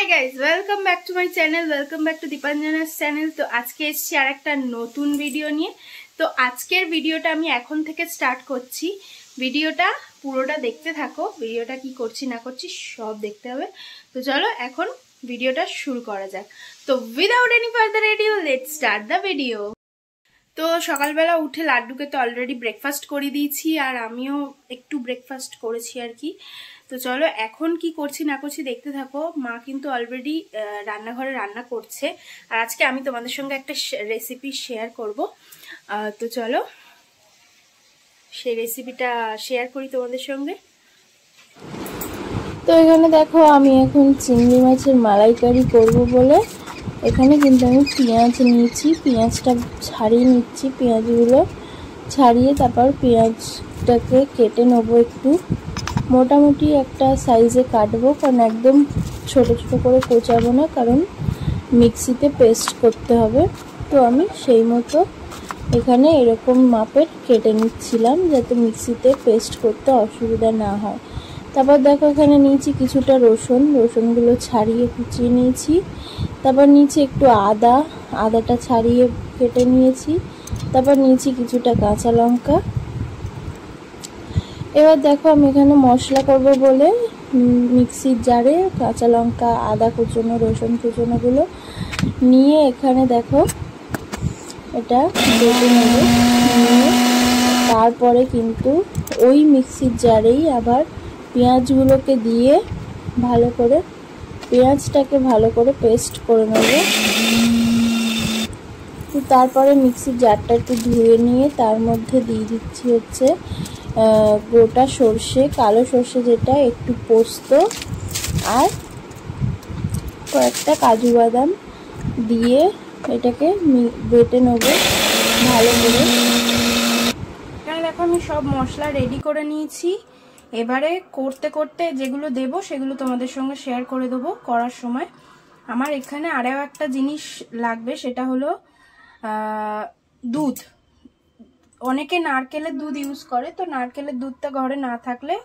High guys, welcome back to my channel, welcome back to Dipanjana's channel. তো আজকে এসেছি আর একটা নতুন ভিডিও নিয়ে। তো আজকের ভিডিওটা আমি এখন থেকে স্টার্ট করছি। ভিডিওটা পুরোটা দেখতে থাকো, ভিডিওটা কি করছি না করছি সব দেখতে হবে। তো চলো এখন ভিডিওটা শুরু করা যাক। তো without any further edu let's start the video. তো সকালবেলা উঠে লাড্ডুকে তো অলরেডি ব্রেকফাস্ট করে দিয়েছি, আর আমিও একটু ব্রেকফাস্ট করেছি আর কি। তো চলো এখন কি করছি না করছি দেখতে থাকো। মা কিন্তু অলরেডি রান্নাঘরে রান্না করছে, আর আজকে আমি তোমাদের সঙ্গে একটা রেসিপি শেয়ার করব। তো চলো সেই রেসিপিটা শেয়ার করি তোমাদের সঙ্গে। তো এখানে দেখো আমি এখন চিংড়ি মাছের মালাইকারি করব বলে এখানে কিন্তু আমি পেঁয়াজ নিয়েছি। পেঁয়াজটা ছাড়িয়ে নিচ্ছি, পেঁয়াজগুলো ছাড়িয়ে তারপর পেঁয়াজটাকে কেটে নেবো। একটু মোটামুটি একটা সাইজে কাটবো, কারণ একদম ছোট ছোট করে কোচাবো না, কারণ মিক্সিতে পেস্ট করতে হবে। তো আমি সেই মতো এখানে এরকম মাপের কেটে নিচ্ছিলাম, যাতে মিক্সিতে পেস্ট করতে অসুবিধা না হয়। তারপর দেখো এখানে নিয়েছি কিছুটা রসুনগুলো ছাড়িয়ে কুচিয়ে নিয়েছি। তারপর নিয়েছি একটু আদাটা ছাড়িয়ে কেটে নিয়েছি। তারপর নিয়েছি কিছুটা কাঁচা লঙ্কা। এবার দেখো আমি এখানে মশলা করব বলে মিক্সির জারে কাঁচা লঙ্কা, আদা কুচনো, রসুন কুচনোগুলো নিয়ে এখানে দেখো এটা বেটে নেব। নিয়ে তারপরে কিন্তু ওই মিক্সির জারেই আবার পেঁয়াজগুলোকে দিয়ে পেঁয়াজটাকে ভালো করে পেস্ট করে নেব। তো তারপরে মিক্সির জারটা একটু ধুয়ে নিয়ে তার মধ্যে দিয়ে দিচ্ছি হচ্ছে গোটা সর্ষে, কালো সর্ষে যেটা, একটু পোস্ত আর কয়েকটা কাজু বাদাম দিয়ে এটাকে বেটে নেব ভালো করে। এখানে দেখো আমি সব মশলা রেডি করে নিয়েছি। এবারে করতে করতে যেগুলো দেবো সেগুলো তোমাদের সঙ্গে শেয়ার করে দেবো করার সময়। আমার এখানে আরও একটা জিনিস লাগবে, সেটা হলো দুধ। অনেকে নারকেলের দুধ ইউজ করে, তো নারকেলের দুধটা ঘরে না থাকলে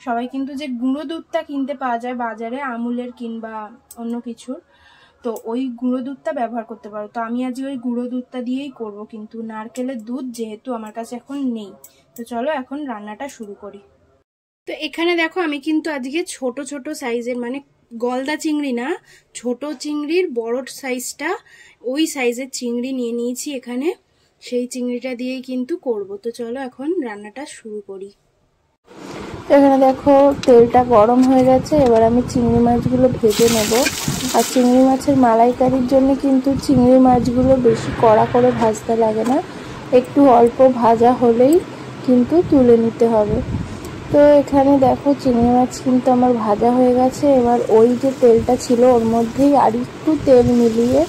সবাই কিন্তু যে গুঁড়ো দুধটা কিনতে পাওয়া যায় বাজারে, আমুলের কিংবা অন্য কিছুর, তো ওই গুঁড়ো দুধটা ব্যবহার করতে পারো। তো আমি আজকে ওই গুঁড়ো দুধটা দিয়েই করব, কিন্তু নারকেলের দুধ যেহেতু আমার কাছে এখন নেই। তো চলো এখন রান্নাটা শুরু করি। তো এখানে দেখো আমি কিন্তু আজকে ছোট ছোট সাইজের, মানে গলদা চিংড়ি না, ছোট চিংড়ির বড় সাইজটা, ওই সাইজের চিংড়ি নিয়ে নিয়েছি এখানে। সেই চিংড়িটা দিয়েই কিন্তু করব। তো চলো এখন রান্নাটা শুরু করি। এখানে দেখো তেলটা গরম হয়ে গেছে, এবার আমি চিংড়ি মাছগুলো ভেজে নেব। আর চিংড়ি মাছের মালাইকারির জন্য কিন্তু চিংড়ি মাছগুলো বেশি কড়া করে ভাজতে লাগে না, একটু অল্প ভাজা হলেই কিন্তু তুলে নিতে হবে। তো এখানে দেখো চিংড়ি মাছ কিন্তু আমার ভাজা হয়ে গেছে। এবার ওই যে তেলটা ছিল ওর মধ্যেই আর একটু তেল মিলিয়ে,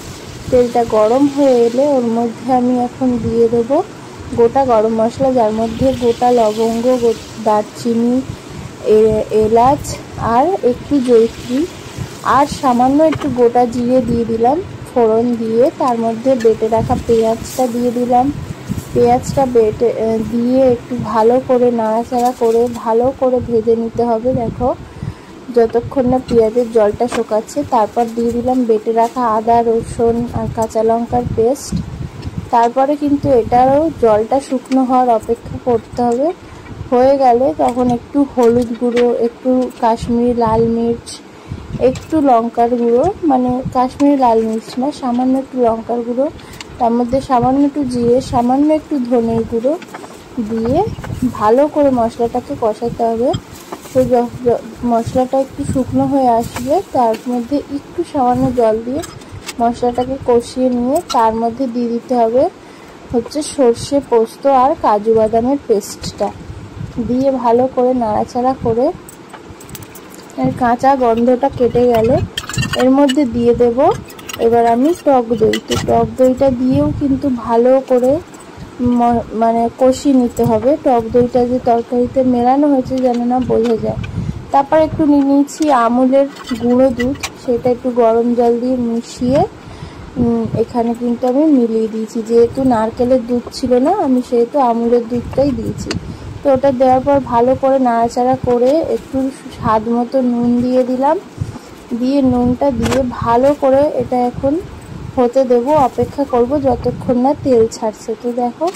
তেলটা গরম হয়ে এলে ওর মধ্যে আমি এখন দিয়ে দেবো গোটা গরম মশলা, যার মধ্যে গোটা লবঙ্গ, দারচিনি, এলাচ আর একটু জয়িত্রী আর সামান্য একটু গোটা জিরে দিয়ে দিলাম ফোড়ন দিয়ে। তার মধ্যে বেটে রাখা পেঁয়াজটা দিয়ে দিলাম। পেঁয়াজটা বেটে দিয়ে একটু ভালো করে নাড়াচাড়া করে ভালো করে ভেজে নিতে হবে। দেখো যতক্ষণ না পেঁয়াজের জলটা শুকাচ্ছে। তারপর দিয়ে দিলাম বেটে রাখা আদা, রসুন আর কাঁচা লঙ্কার পেস্ট। তারপরে কিন্তু এটারও জলটা শুকনো হওয়ার অপেক্ষা করতে হবে। হয়ে গেলে তখন একটু হলুদ গুঁড়ো, একটু কাশ্মীরি লাল মির্চ, একটু লঙ্কার গুঁড়ো, মানে কাশ্মীরি লাল মির্চ না, সামান্য একটু লঙ্কার গুঁড়ো, তার মধ্যে সামান্য একটু জিরে, সামান্য একটু ধনের গুঁড়ো দিয়ে ভালো করে মশলাটাকে কষাতে হবে। তো মশলাটা একটু শুকনো হয়ে আসবে, তার মধ্যে একটু সামান্য জল দিয়ে মশলাটাকে কষিয়ে নিয়ে তার মধ্যে দিয়ে দিতে হবে হচ্ছে সর্ষে, পোস্ত আর কাজু বাদামের পেস্টটা দিয়ে ভালো করে নাড়াচাড়া করে এর কাঁচা গন্ধটা কেটে গেলে এর মধ্যে দিয়ে দেব এবার আমি টক দই। তো টক দইটা দিয়েও কিন্তু ভালো করে মানে কষিয়ে নিতে হবে। টক দইটা যে তরকারিতে মেলানো হয়েছে যেন না বোঝা যায়। তারপর একটু নিয়ে নিয়েছি আমুলের গুঁড়ো দুধ, সেটা একটু গরম জল দিয়ে মিশিয়ে এখানে কিন্তু আমি মিলিয়ে দিয়েছি। যেহেতু নারকেলের দুধ ছিল না, আমি সেহেতু আমুলের দুধটাই দিয়েছি। তো ওটা দেওয়ার পর ভালো করে নাড়াচাড়া করে একটু স্বাদ মতো নুন দিয়ে দিলাম। দিয়ে নুনটা দিয়ে ভালো করে এটা এখন হতে দেব, অপেক্ষা করব যতক্ষণ না তেল ছাড়ছে। তো দেখো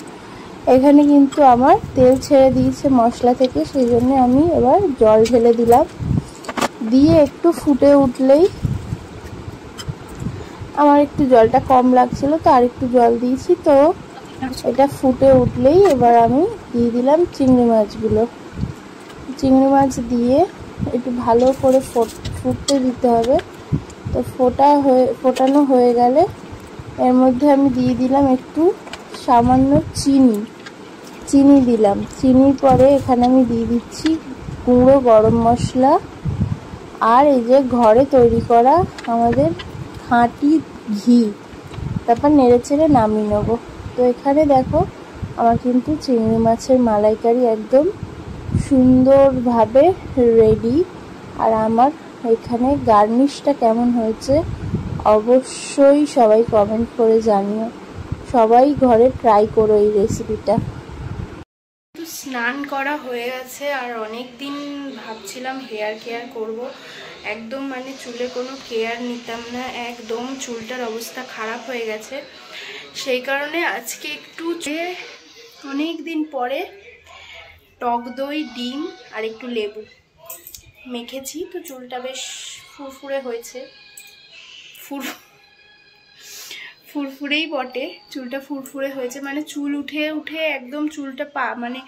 এখানে কিন্তু আমার তেল ছেড়ে দিয়েছে মশলা থেকে, সেই জন্য আমি এবার জল ঢেলে দিলাম। দিয়ে একটু ফুটে উঠলেই, আমার একটু জলটা কম লাগছিল তো আর একটু জল দিয়েছি, তো এটা ফুটে উঠলেই এবার আমি দিয়ে দিলাম চিংড়ি মাছগুলো। চিংড়ি মাছ দিয়ে একটু ভালো করে ফুটতে দিতে হবে। তো ফোটানো হয়ে গেলে এর মধ্যে আমি দিয়ে দিলাম একটু সামান্য চিনি দিলাম। চিনির পরে এখানে আমি দিয়ে দিচ্ছি গুঁড়ো গরম মশলা আর এই যে ঘরে তৈরি করা আমাদের খাঁটি ঘি, তারপর নেড়েচেড়ে নামিয়ে নেবো। তো এখানে দেখো আমার কিন্তু চিংড়ি মাছের মালাইকারি একদম সুন্দরভাবে রেডি। আর আমার এখানে গার্নিশটা কেমন হয়েছে অবশ্যই সবাই কমেন্ট করে জানিও। সবাই ঘরে ট্রাই করো এই রেসিপিটা। স্নান করা হয়ে গেছে আর অনেক দিন ভাবছিলাম হেয়ার কেয়ার করব, একদম মানে চুলে কোনো কেয়ার নিতাম না, একদম চুলটার অবস্থা খারাপ হয়ে গেছে। সেই কারণে আজকে একটু অনেক দিন পরে টক দই, ডিম আর একটু লেবু মেখেছি, তো চুলটা বেশ ফুরফুরে হয়েছে। ফুরফুরেই বটে, চুলটা ফুরফুরে হয়েছে, মানে চুল উঠে উঠে একদম চুলটা মানে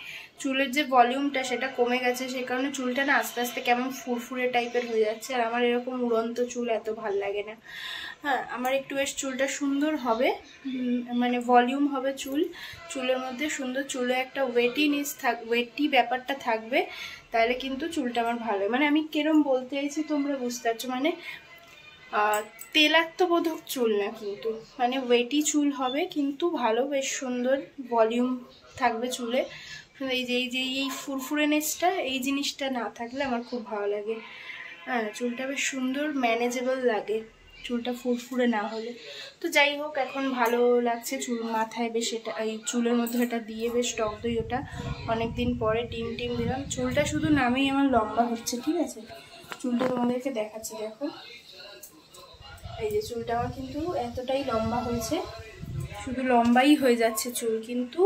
চুলের যে ভলিউমটা সেটা কমে গেছে, সেই কারণে চুলটা না আস্তে আস্তে কেমন ফুরফুরে টাইপের হয়ে যাচ্ছে। আর আমার এরকম উড়ন্ত চুল এত ভাল লাগে না। হ্যাঁ, আমার একটু বেশ চুলটা সুন্দর হবে, মানে ভলিউম হবে চুলের মধ্যে সুন্দর, চুলে একটা ওয়েটি ব্যাপারটা থাকবে, তাহলে কিন্তু চুলটা আমার ভালো। মানে আমি কিরম বলতে চাইছি তোমরা বুঝতে পারছো, মানে তেলাত্মবোধক চুল না, কিন্তু মানে ওয়েটি চুল হবে কিন্তু ভালো, বেশ সুন্দর ভলিউম থাকবে চুলে। এই ফুরফুরেনেসটা, এই জিনিসটা না থাকলে আমার খুব ভালো লাগে। হ্যাঁ, চুলটা বেশ সুন্দর ম্যানেজেবল লাগে চুলটা ফুরফুরে না হলে। তো যাই হোক, এখন ভালো লাগছে চুল মাথায় বেশ, এটা এই চুলের মধ্যে এটা দিয়ে বেশ টক দই, ওটা অনেকদিন পরে ডিম দিলাম। চুলটা শুধু নামেই আমার লম্বা হচ্ছে, ঠিক আছে? চুলটা তোমাদেরকে দেখাচ্ছি, দেখো এই যে চুলটা আমার কিন্তু এতটাই লম্বা হয়েছে, শুধু লম্বাই হয়ে যাচ্ছে চুল, কিন্তু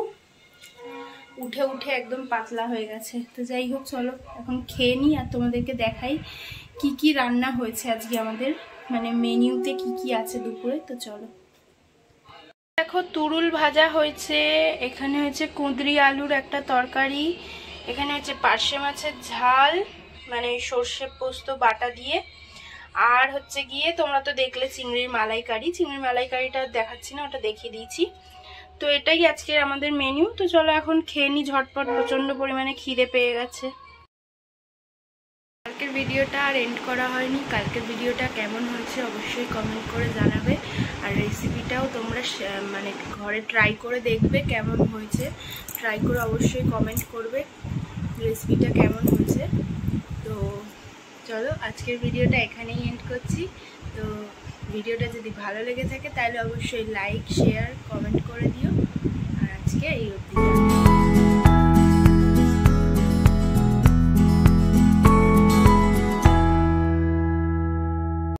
উঠে উঠে একদম পাতলা হয়ে গেছে। তো যাই হোক, চলো এখন খেয়ে নিই আর তোমাদেরকে দেখাই কি কি রান্না হয়েছে আজকে আমাদের, মানে মেনিউতে কি কি আছে দুপুরে। তো চলো, দেখো তুরুল ভাজা হয়েছে, এখানে হয়েছে কুঁদরি আলুর একটা তরকারি, এখানে হচ্ছে পার্শে মাছের ঝাল মানে সর্ষে পোস্ত বাটা দিয়ে, আর হচ্ছে গিয়ে তোমরা তো দেখলে চিংড়ির মালাইকারিটা দেখাচ্ছি না, ওটা দেখিয়ে দিয়েছি। তো এটাই আজকের আমাদের মেনু। তো চলো এখন খেয়ে নি ঝটপট, প্রচন্ড পরিমাণে খিদে পেয়ে গেছে। কালকের ভিডিওটা আর এন্ড করা হয়নি, কালকের ভিডিওটা কেমন হয়েছে অবশ্যই কমেন্ট করে জানাবে। আর রেসিপিটাও তোমরা মানে ঘরে ট্রাই করে দেখবে কেমন হয়েছে, ট্রাই করে অবশ্যই কমেন্ট করবে রেসিপিটা কেমন হয়েছে। তো চলো আজকের ভিডিওটা এখানেই এন্ড করছি। তো ভিডিওটা যদি ভালো লেগে থাকে তাহলে অবশ্যই লাইক, শেয়ার, কমেন্ট করে দিও। আর আজকে এই অবধি।